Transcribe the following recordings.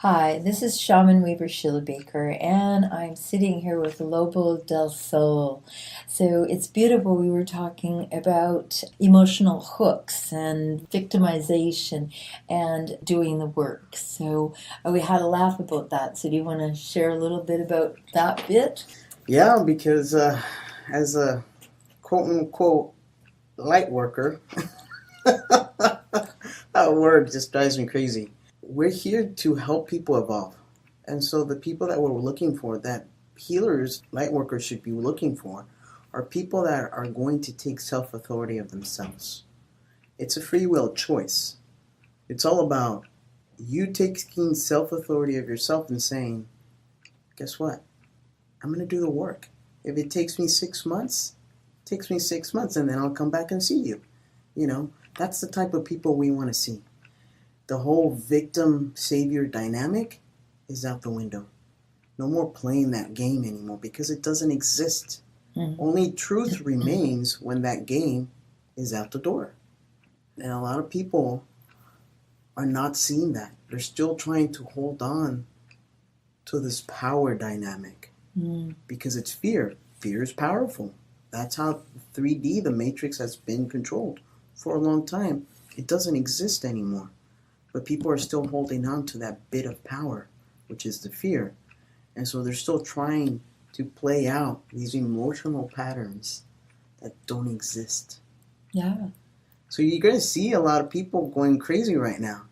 Hi, this is ShamanWeaver Sheila Baker, and I'm sitting here with Lobo del Sol. So it's beautiful. We were talking about emotional hooks and victimization and doing the work. So we had a laugh about that. So do you want to share a little bit about that bit? Yeah, because as a quote-unquote light worker, that word just drives me crazy. We're here to help people evolve. And so the people that we're looking for, that healers, light workers should be looking for, are people that are going to take self-authority of themselves. It's a free will choice. It's all about you taking self-authority of yourself and saying, guess what? I'm going to do the work. If it takes me 6 months, it takes me 6 months, and then I'll come back and see you. You know, that's the type of people we want to see. The whole victim-savior dynamic is out the window. No more playing that game anymore because it doesn't exist. Only truth remains when that game is out the door. And a lot of people are not seeing that. They're still trying to hold on to this power dynamic. Because it's fear. Fear is powerful. That's how 3D, the Matrix, has been controlled for a long time. It doesn't exist anymore. But people are still holding on to that bit of power, which is the fear. And so they're still trying to play out these emotional patterns that don't exist. Yeah. So you're going to see a lot of people going crazy right now.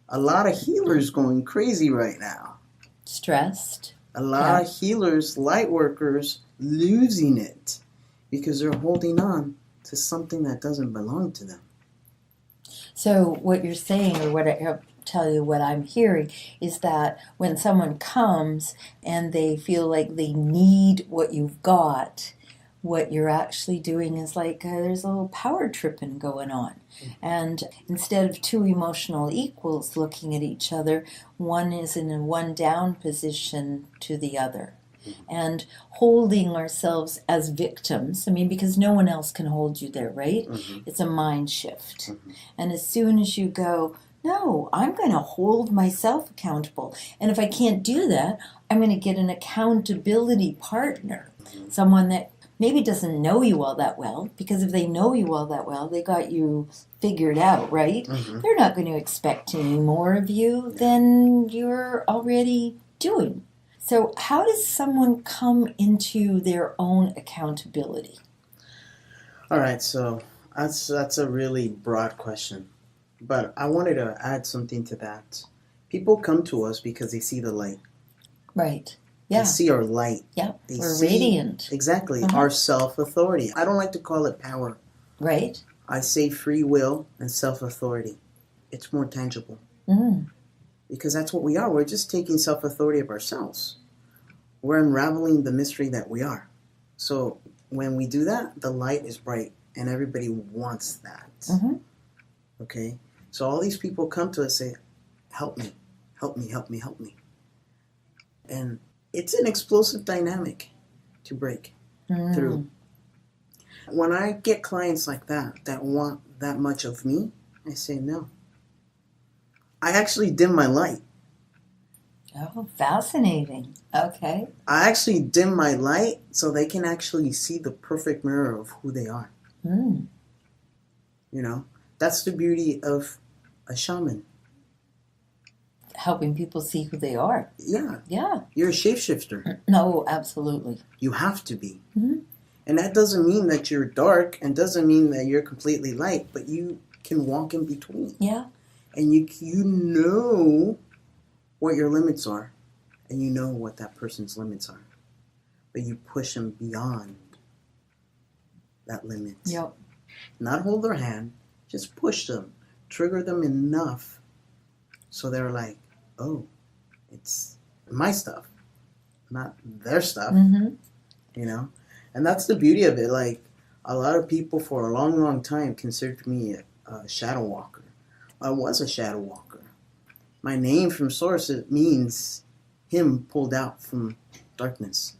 A lot of healers going crazy right now. Stressed. A lot of healers, light workers, losing it because they're holding on to something that doesn't belong to them. So what you're saying, or what I'll tell you what I'm hearing, is that when someone comes and they feel like they need what you've got, what you're actually doing is like there's a little power tripping going on. And instead of two emotional equals looking at each other, one is in a one down position to the other. And holding ourselves as victims, because no one else can hold you there, right? It's a mind shift. And as soon as you go, no, I'm going to hold myself accountable. And if I can't do that, I'm going to get an accountability partner, someone that maybe doesn't know you all that well, because if they know you all that well, they got you figured out, right? They're not going to expect any more of you than you're already doing. So how does someone come into their own accountability? All right, so that's a really broad question. But I wanted to add something to that. People come to us because they see the light. Right. Yeah. They see our light. Yeah. They We're see, radiant. Exactly. Our self-authority. I don't like to call it power. Right. I say free will and self-authority. It's more tangible. Because that's what we are. We're just taking self-authority of ourselves. We're unraveling the mystery that we are. So when we do that, the light is bright and everybody wants that. Okay? So all these people come to us and say, help me, help me, help me, help me. And it's an explosive dynamic to break through. When I get clients like that want that much of me, I say no. I actually dim my light. Oh, fascinating. Okay. I actually dim my light so they can actually see the perfect mirror of who they are. You know, that's the beauty of a shaman. Helping people see who they are. Yeah. Yeah. You're a shapeshifter. No, absolutely. You have to be. And that doesn't mean that you're dark and doesn't mean that you're completely light, but you can walk in between. Yeah. And you know what your limits are, and you know what that person's limits are. But you push them beyond that limit. Yep. Not hold their hand, just push them. Trigger them enough so they're like, oh, it's my stuff, not their stuff. You know? And that's the beauty of it. Like, a lot of people for a long, long time considered me a shadow walker. I was a shadow walker. My name from source, it means him pulled out from darkness.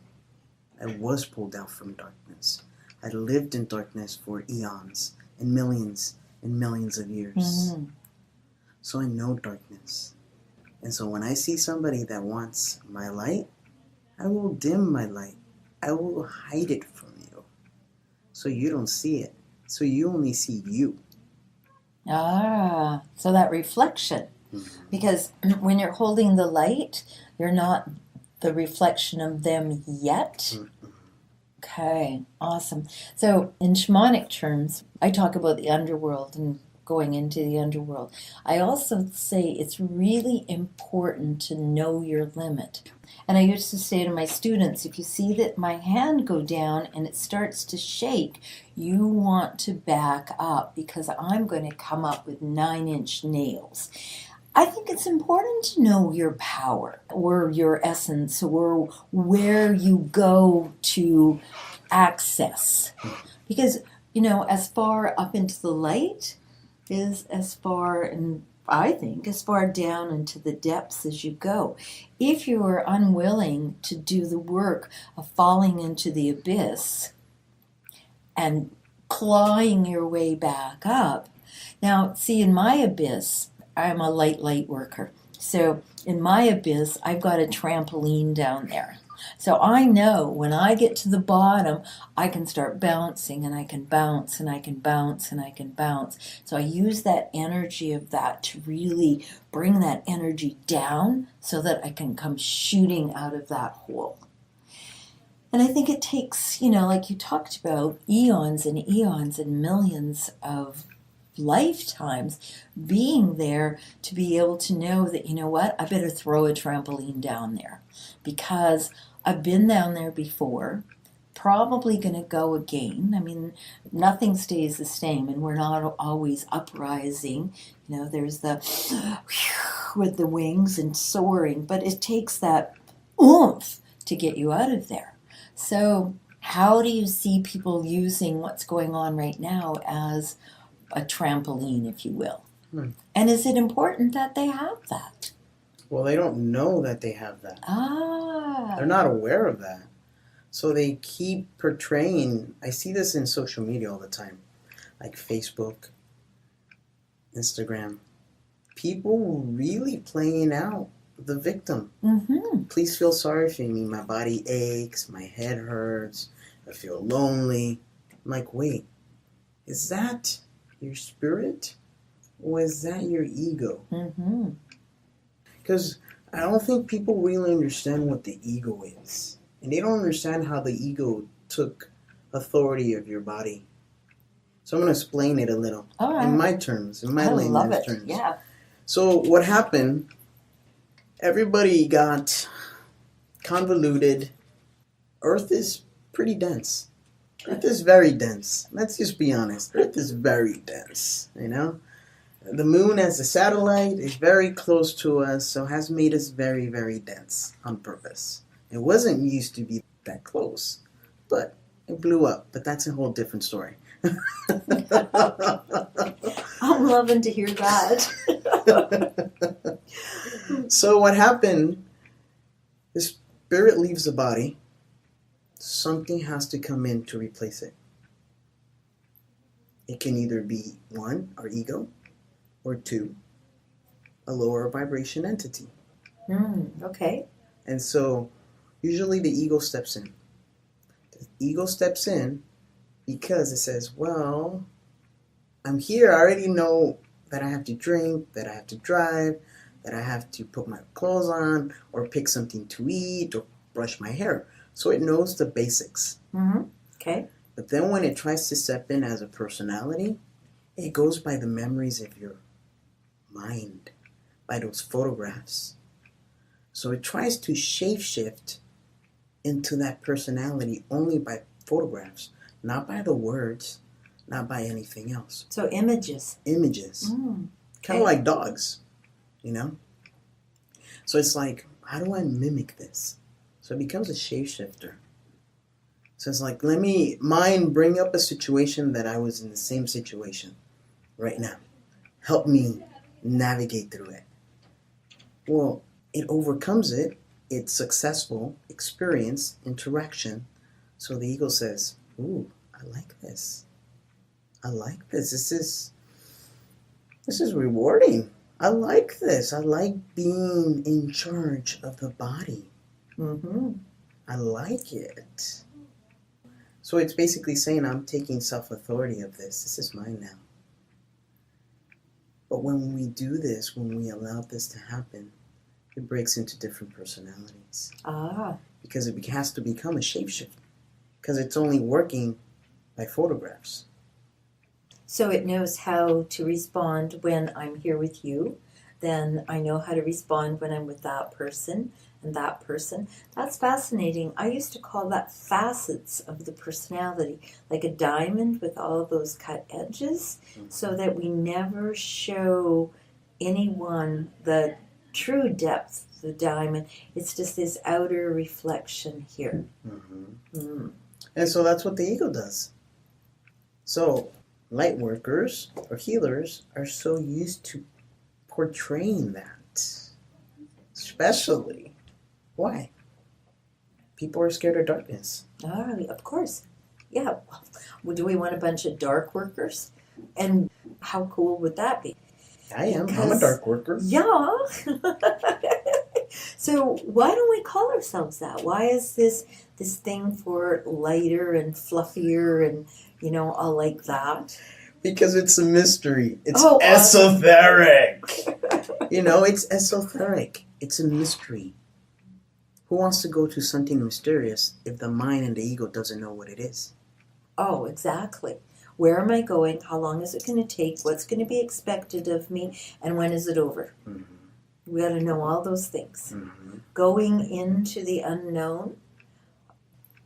I was pulled out from darkness. I lived in darkness for eons and millions of years. So I know darkness. And so when I see somebody that wants my light, I will dim my light. I will hide it from you so you don't see it. So you only see you. Ah, so that reflection. Mm-hmm. Because when you're holding the light, you're not the reflection of them yet. Mm-hmm. Okay, awesome. So in shamanic terms, I talk about the underworld and going into the underworld. I also say it's really important to know your limit. And I used to say to my students, if you see that my hand go down and it starts to shake, you want to back up because I'm going to come up with 9-inch nails. I think it's important to know your power or your essence or where you go to access. Because, as far up into the light is as far, and I think, as far down into the depths as you go. If you are unwilling to do the work of falling into the abyss and clawing your way back up. Now, see, in my abyss, I'm a light worker. So in my abyss, I've got a trampoline down there. So I know when I get to the bottom, I can start bouncing and I can bounce and I can bounce and I can bounce. So I use that energy of that to really bring that energy down so that I can come shooting out of that hole. And I think it takes, like you talked about, eons and eons and millions of lifetimes being there to be able to know that, I better throw a trampoline down there because I've been down there before, probably going to go again. I mean, nothing stays the same and we're not always uprising. There's the with the wings and soaring, but it takes that oomph to get you out of there. So how do you see people using what's going on right now as a trampoline, if you will? And is it important that they have that? Well, they don't know that they have that. They're not aware of that. So they keep portraying, I see this in social media all the time, like Facebook, Instagram. People really playing out the victim. Mm-hmm. Please feel sorry for me. My body aches, my head hurts, I feel lonely. I'm like, wait, is that your spirit or is that your ego? Mm-hmm. Because I don't think people really understand what the ego is. And they don't understand how the ego took authority of your body. So I'm going to explain it a little. All right. In my terms, in my layman's terms. Yeah. So what happened, everybody got convoluted. Earth is pretty dense. Earth is very dense. Let's just be honest. Earth is very dense, The moon as a satellite is very close to us, so has made us very, very dense on purpose. It wasn't used to be that close, but it blew up. But that's a whole different story. I'm loving to hear that. So what happened, the spirit leaves the body. Something has to come in to replace it. It can either be, 1, our ego, or 2, a lower vibration entity. Okay. And so usually the ego steps in. The ego steps in because it says, well, I'm here. I already know that I have to drink, that I have to drive, that I have to put my clothes on or pick something to eat or brush my hair. So it knows the basics. Mm-hmm. Okay. But then when it tries to step in as a personality, it goes by the memories of your mind, by those photographs. So it tries to shapeshift into that personality only by photographs, not by the words, not by anything else. So images. Images. Kind of like dogs, So it's like, how do I mimic this? So it becomes a shapeshifter. So it's like, let me bring up a situation that I was in the same situation right now. Help me navigate through it. Well, it overcomes it. It's successful experience, interaction. So the ego says, ooh, I like this. I like this. This is rewarding. I like this. I like being in charge of the body. Mm-hmm. I like it. So it's basically saying I'm taking self-authority of this. This is mine now. But when we do this, when we allow this to happen, it breaks into different personalities. Because it has to become a shapeshift. Because it's only working by photographs. So it knows how to respond when I'm here with you. Then I know how to respond when I'm with that person and that person. That's fascinating. I used to call that facets of the personality, like a diamond with all of those cut edges, so that we never show anyone the true depth of the diamond. It's just this outer reflection here. Mm-hmm. Mm. And so that's what the ego does. So light workers or healers are so used to portraying that. Especially. Why? People are scared of darkness. Of course. Yeah. Well, do we want a bunch of dark workers? And how cool would that be? I am. I'm a dark worker. Yeah. So why don't we call ourselves that? Why is this thing for lighter and fluffier and, all like that? Because it's a mystery. It's esoteric. It's esoteric. It's a mystery. Who wants to go to something mysterious if the mind and the ego doesn't know what it is? Oh, exactly. Where am I going? How long is it going to take? What's going to be expected of me? And when is it over? Mm-hmm. We got to know all those things. Mm-hmm. Going into the unknown,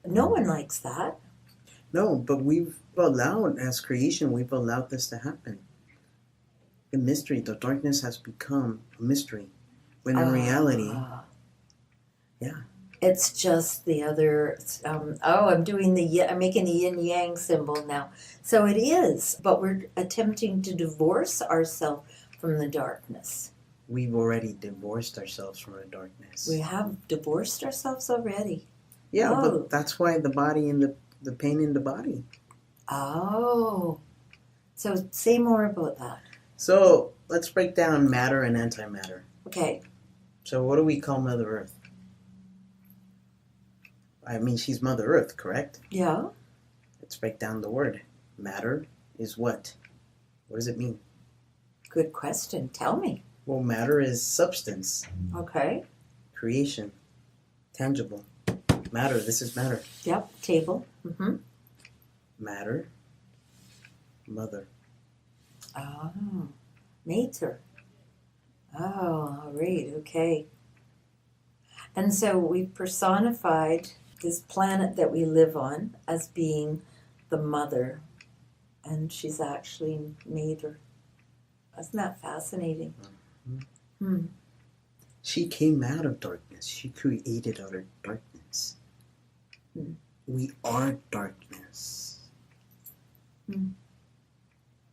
no one likes that. No, but we've allowed, as creation, we've allowed this to happen. The mystery, the darkness has become a mystery. When in reality, yeah. It's just the other, I'm making the yin-yang symbol now. So it is, but we're attempting to divorce ourselves from the darkness. We've already divorced ourselves from the darkness. We have divorced ourselves already. Yeah, but that's why the body and the pain in the body. Oh. So say more about that. So let's break down matter and antimatter. Okay. So what do we call Mother Earth? I mean, she's Mother Earth, correct? Yeah. Let's break down the word. Matter is what? What does it mean? Good question. Tell me. Well, matter is substance. Okay. Creation. Tangible. Matter. This is matter. Yep. Table. Mm-hmm. Matter. Mother. Oh. Nature. Oh, all right. Okay. And so we personified this planet that we live on as being the mother, and she's actually made her. Isn't that fascinating? Mm-hmm. She came out of darkness. She created out of darkness. We are darkness.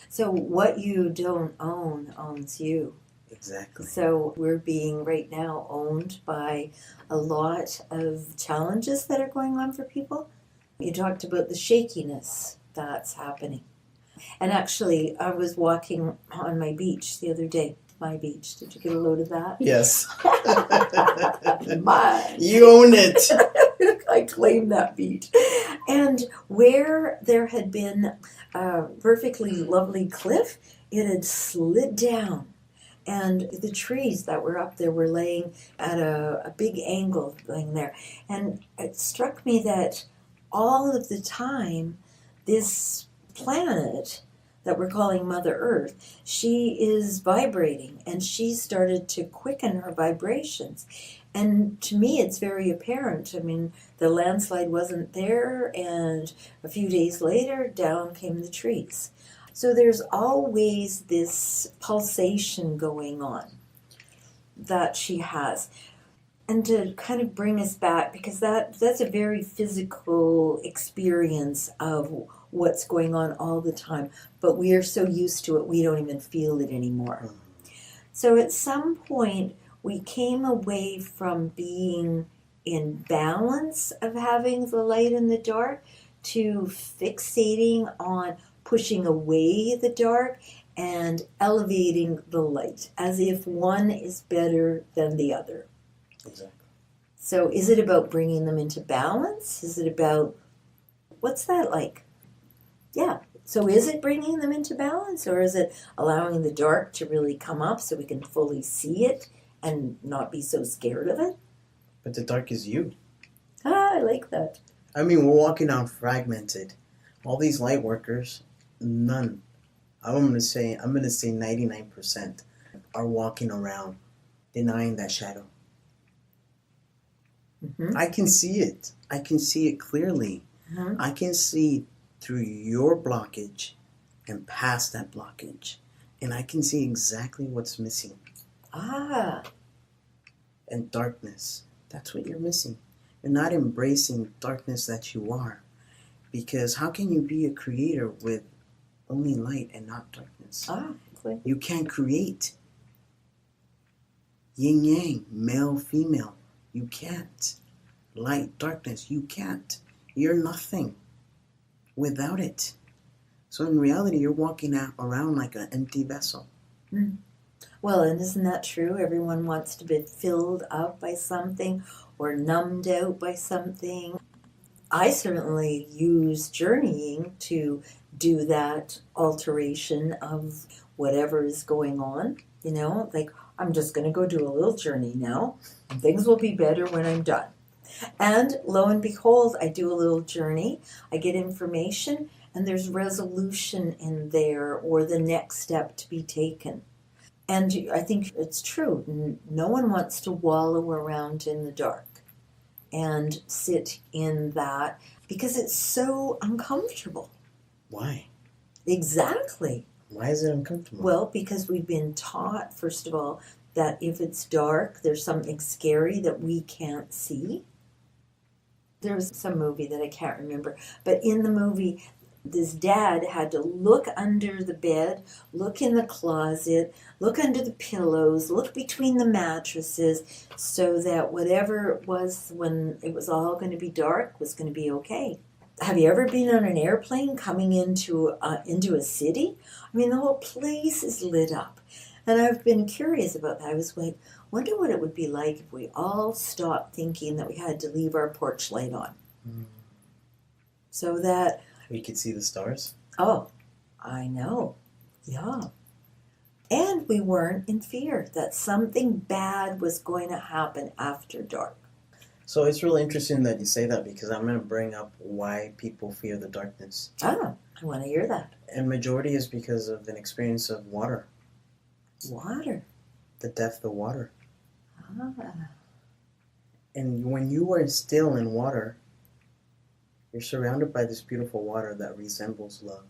So what you don't own owns you. Exactly. So we're being right now owned by a lot of challenges that are going on for people. You talked about the shakiness that's happening. And actually, I was walking on my beach the other day. My beach. Did you get a load of that? Yes. Mine. You own it. I claim that beach. And where there had been a perfectly lovely cliff, it had slid down. And the trees that were up there were laying at a big angle laying there. And it struck me that all of the time, this planet that we're calling Mother Earth, she is vibrating, and she started to quicken her vibrations. And to me, it's very apparent. I mean, the landslide wasn't there, and a few days later, down came the trees. So there's always this pulsation going on that she has. And to kind of bring us back, because that's a very physical experience of what's going on all the time. But we are so used to it, we don't even feel it anymore. So at some point, we came away from being in balance of having the light and the dark to fixating on pushing away the dark and elevating the light, as if one is better than the other. Exactly. So is it about bringing them into balance? Is it about, what's that like? Yeah. So is it bringing them into balance, or is it allowing the dark to really come up so we can fully see it and not be so scared of it? But the dark is you. Ah, I like that. I mean, we're walking on fragmented. All these light workers, none. I'm gonna say 99% are walking around denying that shadow. Mm-hmm. I can see it. I can see it clearly. Mm-hmm. I can see through your blockage and past that blockage. And I can see exactly what's missing. Ah. And darkness. That's what you're missing. You're not embracing darkness that you are. Because how can you be a creator with only light and not darkness? Ah, good. You can't create. Yin yang, male, female. You can't. Light, darkness, you can't. You're nothing without it. So in reality, you're walking around like an empty vessel. Mm. Well, and isn't that true? Everyone wants to be filled up by something or numbed out by something. I certainly use journeying to do that alteration of whatever is going on. You know, like, I'm just going to go do a little journey now. Things will be better when I'm done. And lo and behold, I do a little journey. I get information, and there's resolution in there or the next step to be taken. And I think it's true. No one wants to wallow around in the dark and sit in that because it's so uncomfortable. Why? Exactly. Why is it uncomfortable? Well, because we've been taught, first of all, that if it's dark, there's something scary that we can't see. There was some movie that I can't remember, but in the movie, this dad had to look under the bed, look in the closet, look under the pillows, look between the mattresses, so that whatever it was when it was all going to be dark was going to be okay. Have you ever been on an airplane coming into a city? I mean, the whole place is lit up. And I've been curious about that. I was like, wonder what it would be like if we all stopped thinking that we had to leave our porch light on. So that we could see the stars? Oh, I know. Yeah. And we weren't in fear that something bad was going to happen after dark. So it's really interesting that you say that, because I'm going to bring up why people fear the darkness. Ah, I want to hear that. And majority is because of an experience of water. Water. The depth of water. Ah. And when you are still in water, you're surrounded by this beautiful water that resembles love.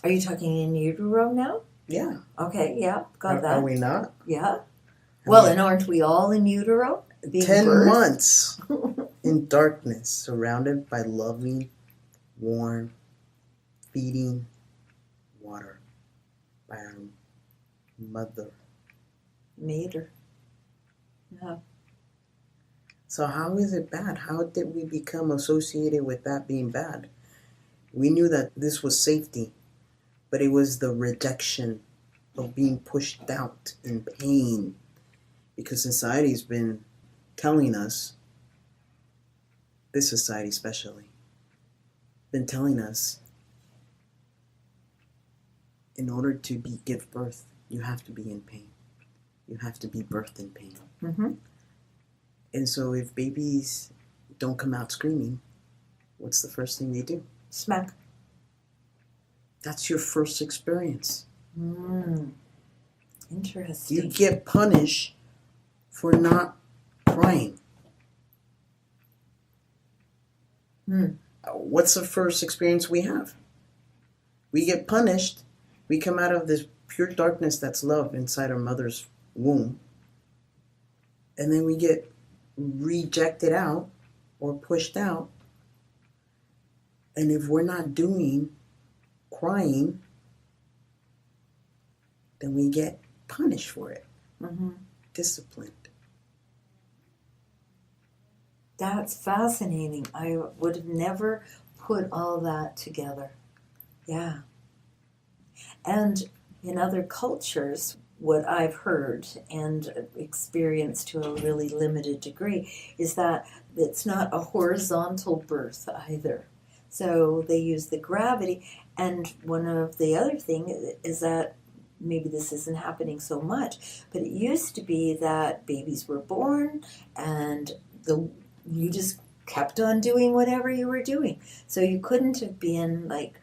Are you talking in utero now? Yeah. Okay, yeah, got that. Are we not? Yeah. Well, and aren't we all in utero? 10 months in darkness, surrounded by loving, warm, feeding water by our mother. Mater. Yeah. So how is it bad? How did we become associated with that being bad? We knew that this was safety, but it was the rejection of being pushed out in pain, because society's been telling us, this society especially, been telling us, in order to give birth, you have to be in pain. You have to be birthed in pain. Mm-hmm. And so if babies don't come out screaming, what's the first thing they do? Smack. That's your first experience. Interesting. You get punished for not crying. What's the first experience we have? We get punished. We come out of this pure darkness that's love inside our mother's womb. And then we get rejected out or pushed out. And if we're not doing crying, then we get punished for it. Mm-hmm. Disciplined. That's fascinating. I would have never put all that together. Yeah. And in other cultures, what I've heard and experienced to a really limited degree is that it's not a horizontal birth either. So they use the gravity. And one of the other things is that maybe this isn't happening so much, but it used to be that babies were born and you just kept on doing whatever you were doing. So you couldn't have been like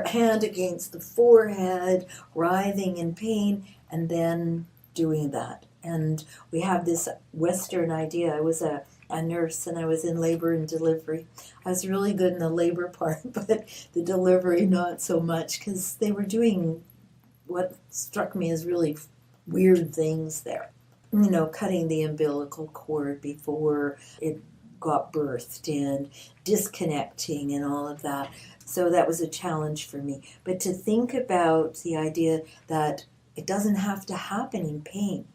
hand against the forehead, writhing in pain, and then doing that. And we have this Western idea. I was a nurse and I was in labor and delivery. I was really good in the labor part, but the delivery not so much, because they were doing what struck me as really weird things there. You know, cutting the umbilical cord before it got birthed and disconnecting and all of that. So that was a challenge for me. But to think about the idea that it doesn't have to happen in pain.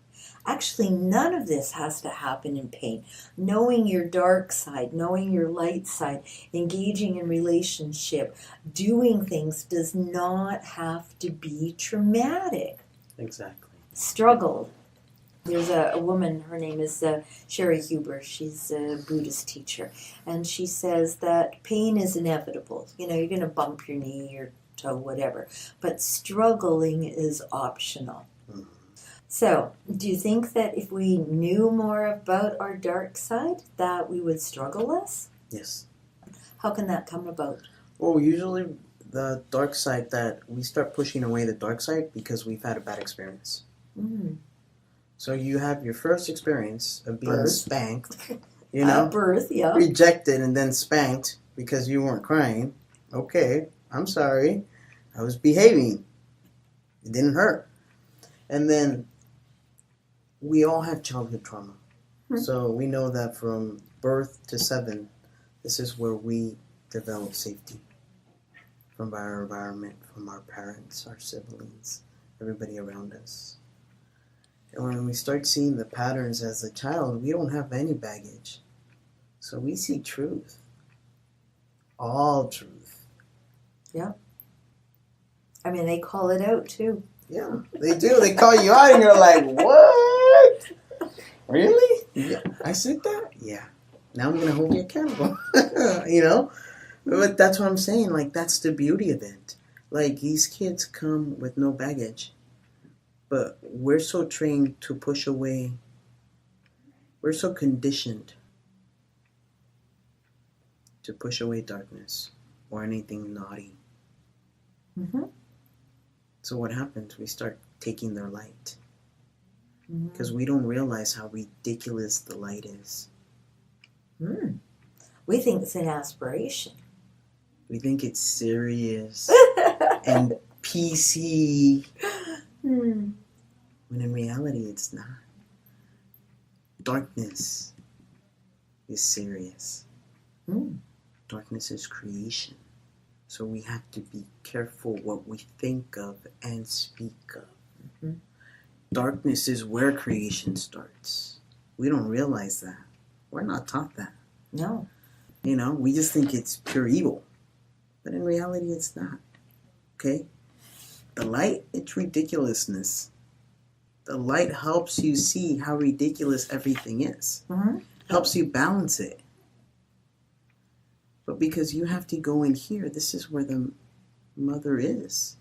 Actually, none of this has to happen in pain. Knowing your dark side, knowing your light side, engaging in relationship, doing things does not have to be traumatic. Exactly. Struggle. There's a woman, her name is Sherry Huber. She's a Buddhist teacher. And she says that pain is inevitable. You know, you're going to bump your knee, your toe, whatever. But struggling is optional. Mm-hmm. So, do you think that if we knew more about our dark side, that we would struggle less? Yes. How can that come about? Well, usually the dark side, that we start pushing away the dark side because we've had a bad experience. Mm. So you have your first experience of being spanked, Birth, yeah. rejected and then spanked because you weren't crying. Okay, I'm sorry. I was behaving. It didn't hurt. And then we all have childhood trauma. Mm-hmm. So we know that from birth to 7, this is where we develop safety from our environment, from our parents, our siblings, everybody around us. And when we start seeing the patterns as a child, we don't have any baggage. So we see truth. All truth. Yeah. I mean, they call it out, too. Yeah, they do. They call you out and you're like, what? Really? Yeah. I said that? Yeah. Now I'm going to hold you accountable. But that's what I'm saying. Like, that's the beauty of it. Like, these kids come with no baggage. But we're so trained to push away. We're so conditioned to push away darkness or anything naughty. Mm-hmm. So what happens? We start taking their light. Because we don't realize how ridiculous the light is. Mm. We think it's an aspiration. We think it's serious and PC. When in reality, it's not. Darkness is serious. Darkness is creation. So we have to be careful what we think of and speak of. Mm-hmm. Darkness is where creation starts. We don't realize that. We're not taught that. No. We just think it's pure evil. But in reality, it's not. Okay? The light, it's ridiculousness. The light helps you see how ridiculous everything is. Mm-hmm. Helps you balance it. But because you have to go in here, this is where the mother is.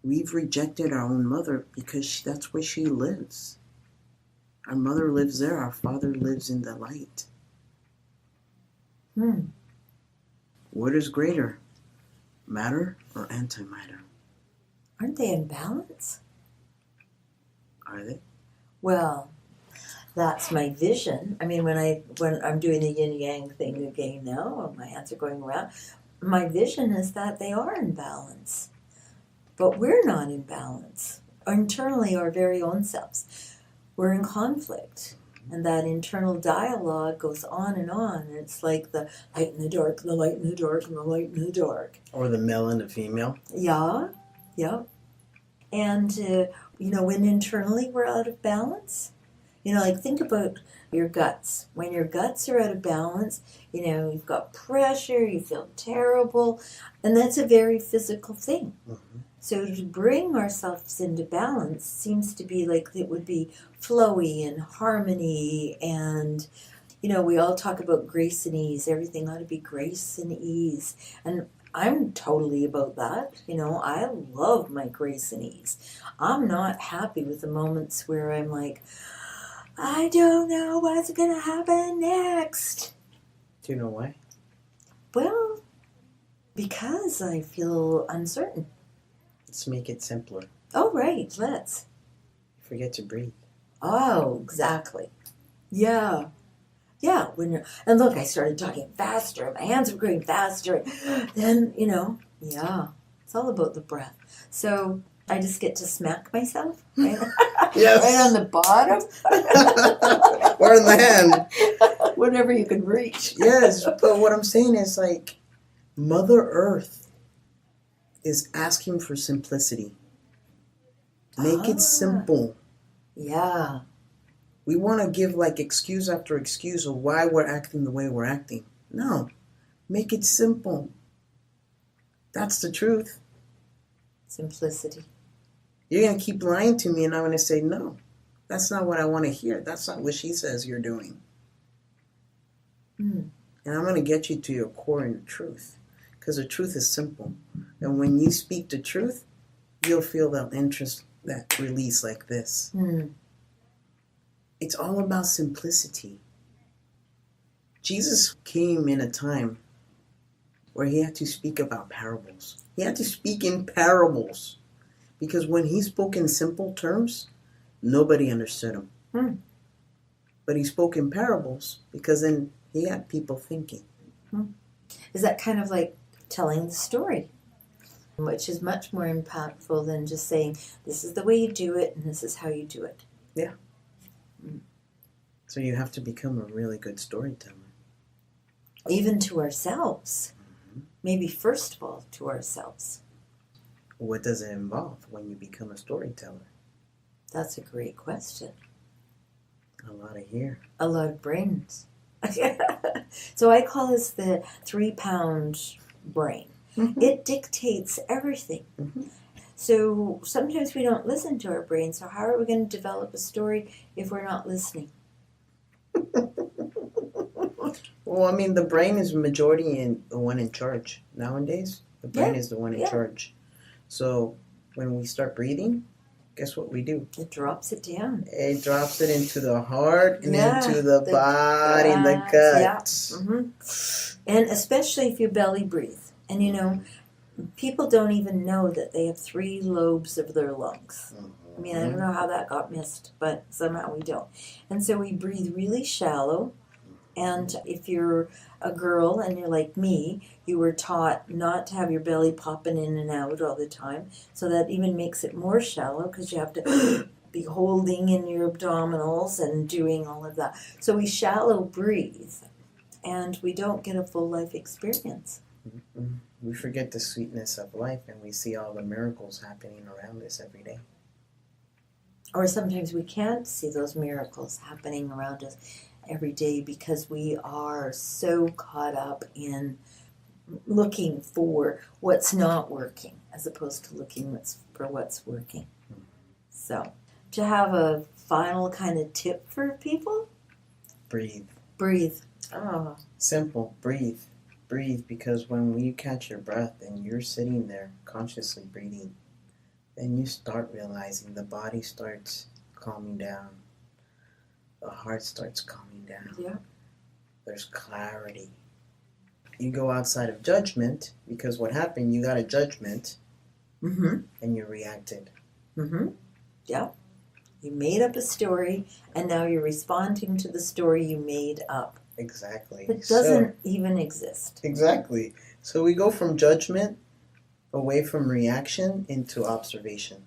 We've rejected our own mother because that's where she lives. Our mother lives there. Our father lives in the light. What is greater, matter or antimatter? Aren't they in balance? Are they? Well, that's my vision. I mean, when I'm doing the yin-yang thing again now, my hands are going around, my vision is that they are in balance. But we're not in balance. Internally, our very own selves. We're in conflict. And that internal dialogue goes on. And it's like the light and the dark, the light and the dark, and the light and the dark. Or the male and the female. Yeah. And, when internally we're out of balance, think about your guts. When your guts are out of balance, you've got pressure, you feel terrible, and that's a very physical thing. Mm-hmm. So to bring ourselves into balance seems to be like it would be flowy and harmony, and we all talk about grace and ease. Everything ought to be grace and ease. And I'm totally about that. I love my grace and ease. I'm not happy with the moments where I'm like, I don't know what's going to happen next. Do you know why? Well, because I feel uncertain. Let's make it simpler. Oh, right. Let's. Forget to breathe. Oh, exactly. Yeah. Yeah. And look, I started talking faster. My hands were going faster. Then, yeah. It's all about the breath. So I just get to smack myself, right? Yes. Right on the bottom. Or in the hand. Whatever you can reach. Yes, but what I'm saying is like Mother Earth is asking for simplicity. Make it simple. Yeah. We want to give like excuse after excuse of why we're acting the way we're acting. No. Make it simple. That's the truth. Simplicity. You're going to keep lying to me and I'm going to say, no, that's not what I want to hear. That's not what she says you're doing. Mm. And I'm going to get you to your core in the truth. Because the truth is simple. And when you speak the truth, you'll feel that interest, that release like this. Mm. It's all about simplicity. Jesus came in a time where he had to speak about parables. He had to speak in parables. Because when he spoke in simple terms, nobody understood him. Mm. But he spoke in parables because then he had people thinking. Mm. Is that kind of like telling the story, which is much more impactful than just saying, this is the way you do it and this is how you do it. Yeah. So you have to become a really good storyteller. Even to ourselves. Mm-hmm. Maybe first of all to ourselves. What does it involve when you become a storyteller? That's a great question. A lot of hair. A lot of brains. So I call this the 3-pound brain. Mm-hmm. It dictates everything. Mm-hmm. So sometimes we don't listen to our brain. So how are we going to develop a story if we're not listening? Well, I mean, the brain is majority in the one in charge. Nowadays, the brain is the one in charge. So when we start breathing, guess what we do? It drops it down. It drops it into the heart and into the body, the gut. Yeah. Mm-hmm. And especially if you belly breathe. And people don't even know that they have 3 lobes of their lungs. Mm-hmm. I mean, I don't know how that got missed, but somehow we don't. And so we breathe really shallow. And if you're a girl and you're like me, you were taught not to have your belly popping in and out all the time. So that even makes it more shallow because you have to be holding in your abdominals and doing all of that. So we shallow breathe and we don't get a full life experience. Mm-hmm. We forget the sweetness of life and we see all the miracles happening around us every day. Or sometimes we can't see those miracles happening around us every day because we are so caught up in looking for what's not working as opposed to looking for what's working. So, to have a final kind of tip for people? Breathe. Breathe. Oh. Simple. Breathe. Breathe, because when you catch your breath and you're sitting there consciously breathing, then you start realizing the body starts calming down. The heart starts calming down. Yeah. There's clarity. You go outside of judgment, because what happened, you got a judgment, Mm-hmm. and you reacted. Mm-hmm. Yeah. You made up a story, and now you're responding to the story you made up. Exactly. It doesn't even exist. Exactly. So we go from judgment, away from reaction, into observation.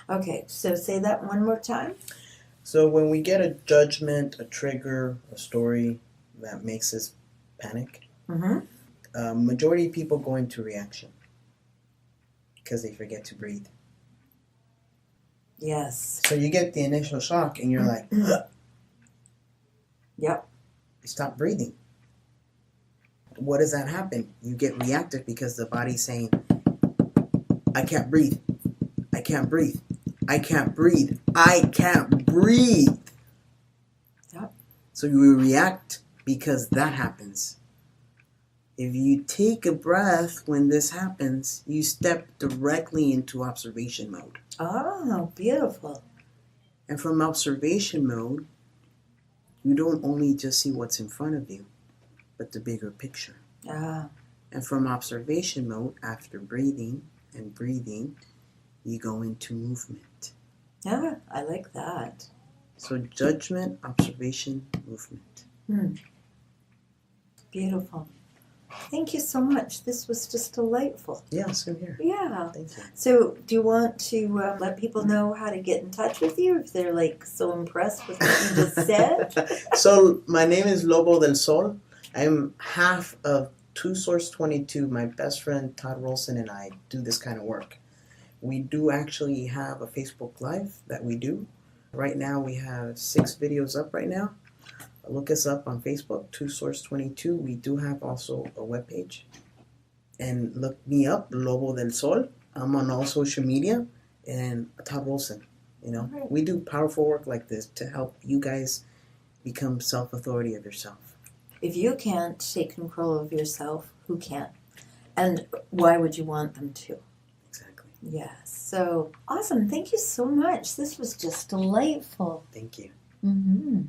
Okay, so say that one more time. So when we get a judgment, a trigger, a story that makes us panic, Mm-hmm. Majority of people go into reaction because they forget to breathe. Yes. So you get the initial shock and you're like, Yep. you stop breathing. What does that happen? You get reactive because the body's saying, I can't breathe. I can't breathe. I can't breathe. I can't breathe. Yep. So you react because that happens. If you take a breath when this happens, you step directly into observation mode. Oh, beautiful. And from observation mode, you don't only just see what's in front of you, but the bigger picture. Ah. And from observation mode, after breathing and breathing, you go into movement. Yeah, I like that. So judgment, observation, movement. Beautiful. Thank you so much. This was just delightful. Yeah, same here. Yeah. Thank you. So, do you want to let people know how to get in touch with you if they're like so impressed with what you just said? So my name is Lobo del Sol. I'm half of Two Source 22. My best friend Todd Wilson and I do this kind of work. We do actually have a Facebook Live that we do. Right now we have 6 videos up right now. Look us up on Facebook, Two Source 22. We do have also a webpage. And look me up, Lobo del Sol. I'm on all social media. And Todd Wilson. You know, Right. we do powerful work like this to help you guys become self-authority of yourself. If you can't take control of yourself, who can? And why would you want them to? Exactly. Yes. So awesome. Thank you so much. This was just delightful. Thank you. Mm-hmm.